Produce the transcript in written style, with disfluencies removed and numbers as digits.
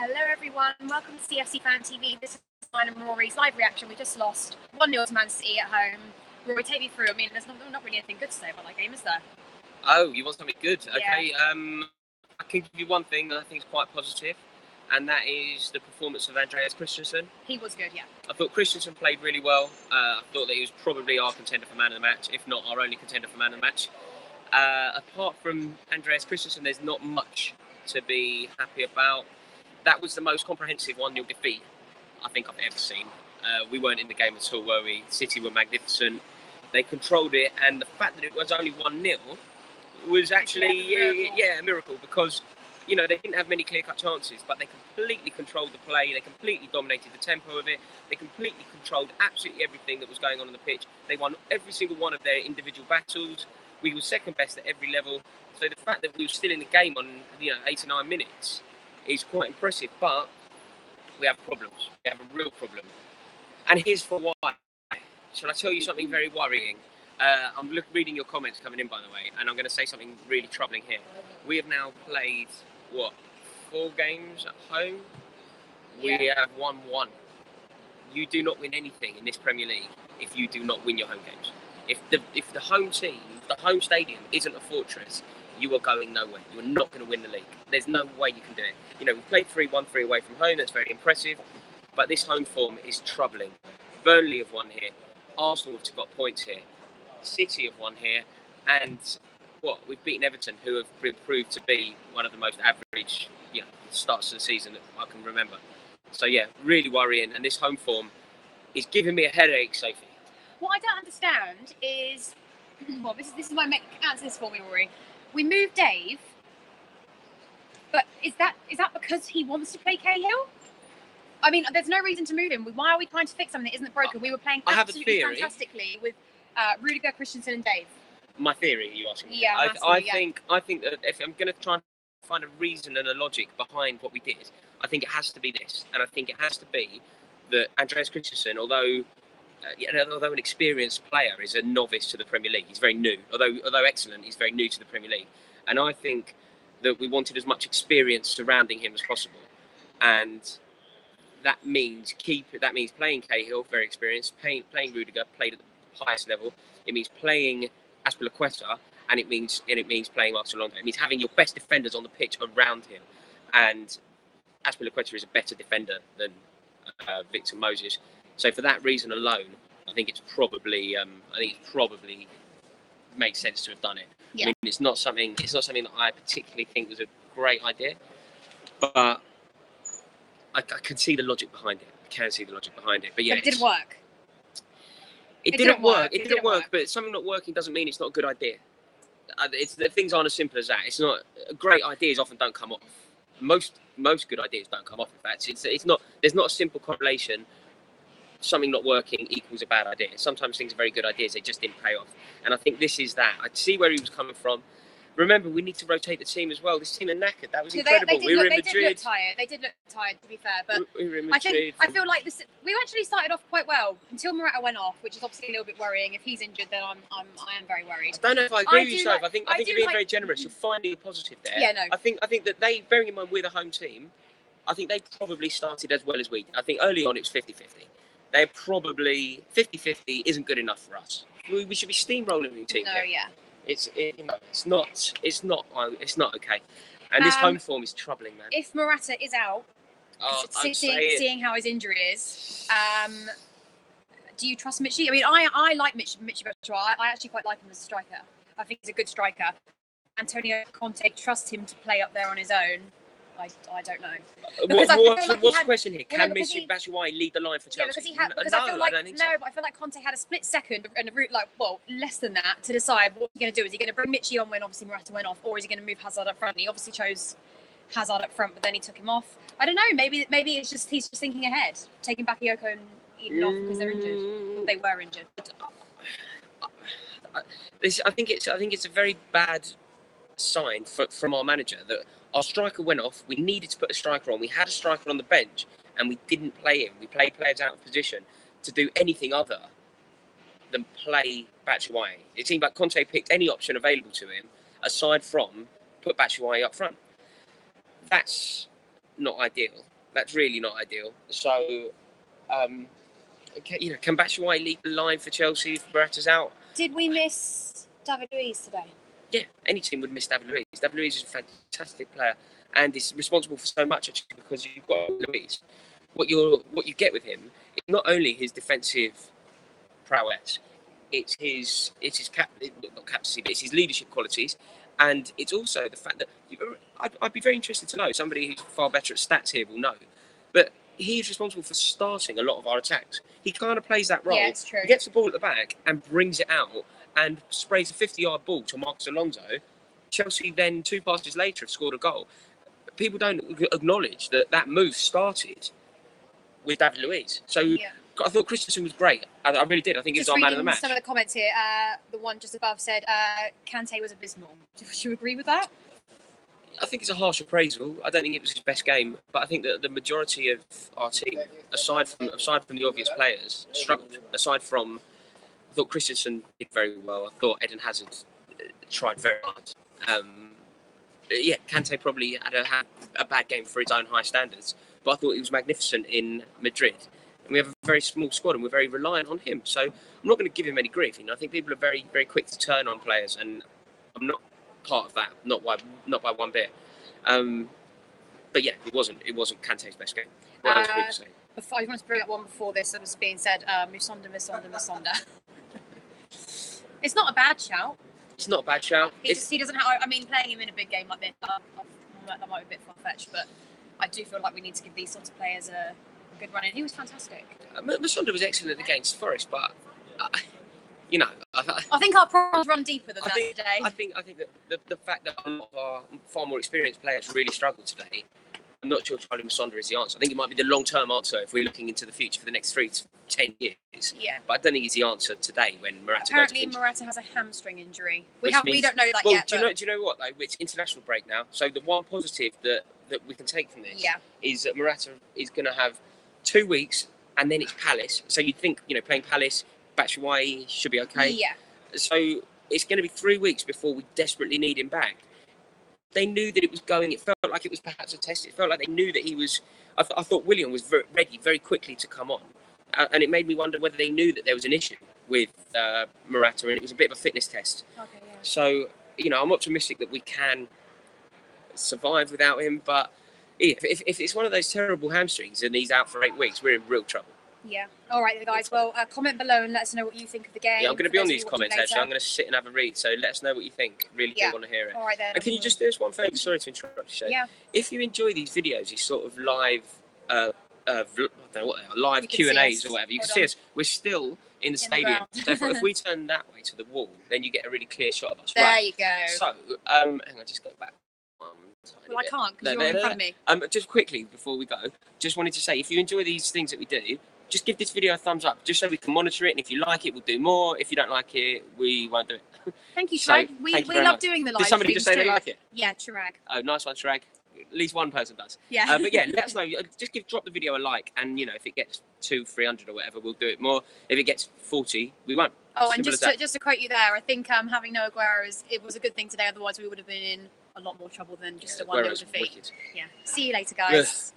Hello everyone, welcome to CFC Fan TV. This is mine and Rory's live reaction. We just lost 1-0 to Man City at home. Rory, take me through. I mean, there's not really anything good to say about that game, is there? Oh, you want something good? Yeah. Okay, I can give you one thing that I think is quite positive, and that is the performance of Andreas Christensen. He was good, yeah. I thought Christensen played really well. I thought that he was probably our contender for man of the match, if not our only contender for man of the match. Apart from Andreas Christensen, there's not much to be happy about. That was the most comprehensive 1-0 defeat I think I've ever seen. We weren't in the game at all, were we? City were magnificent. They controlled it, and the fact that it was only 1-0 was actually a miracle, because they didn't have many clear-cut chances, but they completely controlled the play. They completely dominated the tempo of it. They completely controlled absolutely everything that was going on the pitch. They won every single one of their individual battles. We were second best at every level. So the fact that we were still in the game on 8 or 9 minutes is quite impressive, but we have problems. We have a real problem. And here's for why. Shall I tell you something very worrying? I'm reading your comments coming in, by the way, and I'm going to say something really troubling here. We have now played, 4 games at home? Yeah. We have won 1. You do not win anything in this Premier League if you do not win your home games. If the home team, the home stadium isn't a fortress, you are going nowhere. You are not going to win the league. There's no way you can do it. We've played 3-1-3 away from home. That's very impressive. But this home form is troubling. Burnley have won here. Arsenal have got points here. City have won here. And we've beaten Everton, who have proved to be one of the most average starts of the season that I can remember. So, really worrying. And this home form is giving me a headache, Sophie. What I don't understand is, this is my answer this for me, Rory. We moved Dave, but is that because he wants to play Cahill? I mean, there's no reason to move him. Why are we trying to fix something that isn't broken? We were playing absolutely fantastically with Rudiger, Christensen and Dave. My theory, are you asking me? Yeah, I think that if I'm going to try and find a reason and a logic behind what we did, I think it has to be this. And I think it has to be that Andreas Christensen, although an experienced player, is a novice to the Premier League. He's very new. Although excellent, he's very new to the Premier League. And I think that we wanted as much experience surrounding him as possible. And that means playing Cahill, very experienced, playing Rudiger, played at the highest level. It means playing Azpilicueta, and it means playing Marcos Alonso. It means having your best defenders on the pitch around him. And Azpilicueta is a better defender than Victor Moses. So for that reason alone, I think it's probably makes sense to have done it. Yeah. I mean, it's not something that I particularly think was a great idea, but I can see the logic behind it. But yeah, it didn't work. It didn't work. But something not working doesn't mean it's not a good idea. Things aren't as simple as that. It's not. Great ideas often don't come off. Most good ideas don't come off. In fact, it's not. There's not a simple correlation. Something not working equals a bad idea. Sometimes things are very good ideas, they just didn't pay off. And I think this is that. I see where he was coming from. Remember, we need to rotate the team as well. This team are knackered. That was incredible. They did look tired. They did look tired, to be fair. But we were in Madrid. I feel like we actually started off quite well until Morata went off, which is obviously a little bit worrying. If he's injured, then I am very worried. I don't know if I agree with you, Soph. I think you're being very generous. You're finding a positive there. Yeah, no. I think that they, bearing in mind we're the home team, I think they probably started as well as we. I think early on it was 50-50. They're probably 50-50 isn't good enough for us. We should be steamrolling the team. No, yeah. It's not okay. And this home form is troubling, man. If Morata is out, seeing how his injury is, do you trust Michy? I mean, I like Michy Batshuayi. I actually quite like him as a striker. I think he's a good striker. Antonio Conte trusts him to play up there on his own. I don't know. What's the question here? Can Michy Batshuayi lead the line for Chelsea? I don't think so. But I feel like Conte had a split second and a route less than that to decide what he's going to do. Is he going to bring Michy on when obviously Morata went off, or is he going to move Hazard up front? And he obviously chose Hazard up front, but then he took him off. I don't know. Maybe it's just he's just thinking ahead, taking Bakayoko and Eden off because they're injured. They were injured. I think it's a very bad sign from our manager that our striker went off. We needed to put a striker on. We had a striker on the bench, and we didn't play him. We played players out of position to do anything other than play Batshuayi. It seemed like Conte picked any option available to him aside from put Batshuayi up front. That's not ideal. That's really not ideal. So, can Batshuayi lead the line for Chelsea if Morata's out? Did we miss David Luiz today? Yeah, any team would miss David Luiz. David Luiz is a fantastic player and is responsible for so much actually because you've got Luiz. What you get with him is not only his defensive prowess, it's his not captaincy, but it's his leadership qualities, and it's also the fact that I'd be very interested to know. Somebody who's far better at stats here will know, but he's responsible for starting a lot of our attacks. He kind of plays that role. Yeah, it's true. He gets the ball at the back and brings it out and sprays a 50-yard ball to Marcus Alonso. Chelsea then 2 passes later have scored a goal. People don't acknowledge that move started with David Luiz. So I thought Christensen was great. I really did. I think he was our man of the match. Some of the comments here. The one just above said Kante was abysmal. Do you agree with that? I think it's a harsh appraisal. I don't think it was his best game, but I think that the majority of our team, aside from the obvious players, struggled. I thought Christensen did very well. I thought Eden Hazard tried very hard. Kante probably had a bad game for its own high standards, but I thought he was magnificent in Madrid. And we have a very small squad, and we're very reliant on him. So I'm not going to give him any grief. I think people are very, very quick to turn on players, and I'm not part of that, not by one bit. But yeah, it wasn't Kante's best game. What else would you say? Before, I wanted to bring up one before this that was being said. Musonda. It's not a bad shout. It's not a bad shout. He doesn't have. I mean, playing him in a big game like this, that might be a bit far fetched, but I do feel like we need to give these sorts of players a good run in. He was fantastic. Musonda was excellent against Forest, but. I think our problems run deeper than that today. I think that the fact that a lot of our far more experienced players really struggled today, I'm not sure Charlie Musonda is the answer. I think it might be the long-term answer if we're looking into the future for the next 3 to 10 years. Yeah. But I don't think he's the answer today when Morata Apparently, Morata has a hamstring injury. We don't know that yet. Do you know what though? It's international break now. So the one positive that we can take from this is that Morata is going to have 2 weeks, and then it's Palace. So you'd think, playing Palace, Batshuayi should be okay. Yeah. So it's going to be 3 weeks before we desperately need him back. They knew that it was going. It felt like it was perhaps a test. It felt like they knew that he was. I thought Willian was ready very quickly to come on, and it made me wonder whether they knew that there was an issue with Morata, and it was a bit of a fitness test. Okay. Yeah. So I'm optimistic that we can survive without him. But if it's one of those terrible hamstrings and he's out for 8 weeks, we're in real trouble. Yeah. All right, then, guys. Well, comment below and let us know what you think of the game. Yeah, I'm going to be on these comments, actually. I'm going to sit and have a read, so let us know what you think. Really do want to hear it. All right, then. And can you just do us one favour? Sorry to interrupt you, Shay. Yeah. If you enjoy these videos, these sort of live, I don't know what they are, live Q&As or whatever, you can see us. We're still in the stadium. So if we turn that way to the wall, then you get a really clear shot of us. There you go. So, hang on, just go back. Well, I can't because you're in front of me. Just quickly, before we go, just wanted to say, if you enjoy these things that we do, just give this video a thumbs up, just so we can monitor it. And if you like it, we'll do more. If you don't like it, we won't do it. Thank you, Shrag. We love doing the live. Did somebody just say they like it? Yeah, Shrag. Oh, nice one, Shrag. At least one person does. Yeah. But yeah, let us know. Just drop the video a like, and if it gets 200-300 or whatever, we'll do it more. If it gets 40, we won't. Oh, and just to quote you there, I think having Noah Aguero it was a good thing today. Otherwise, we would have been in a lot more trouble than just a 1-0 defeat. Wicked. Yeah. See you later, guys.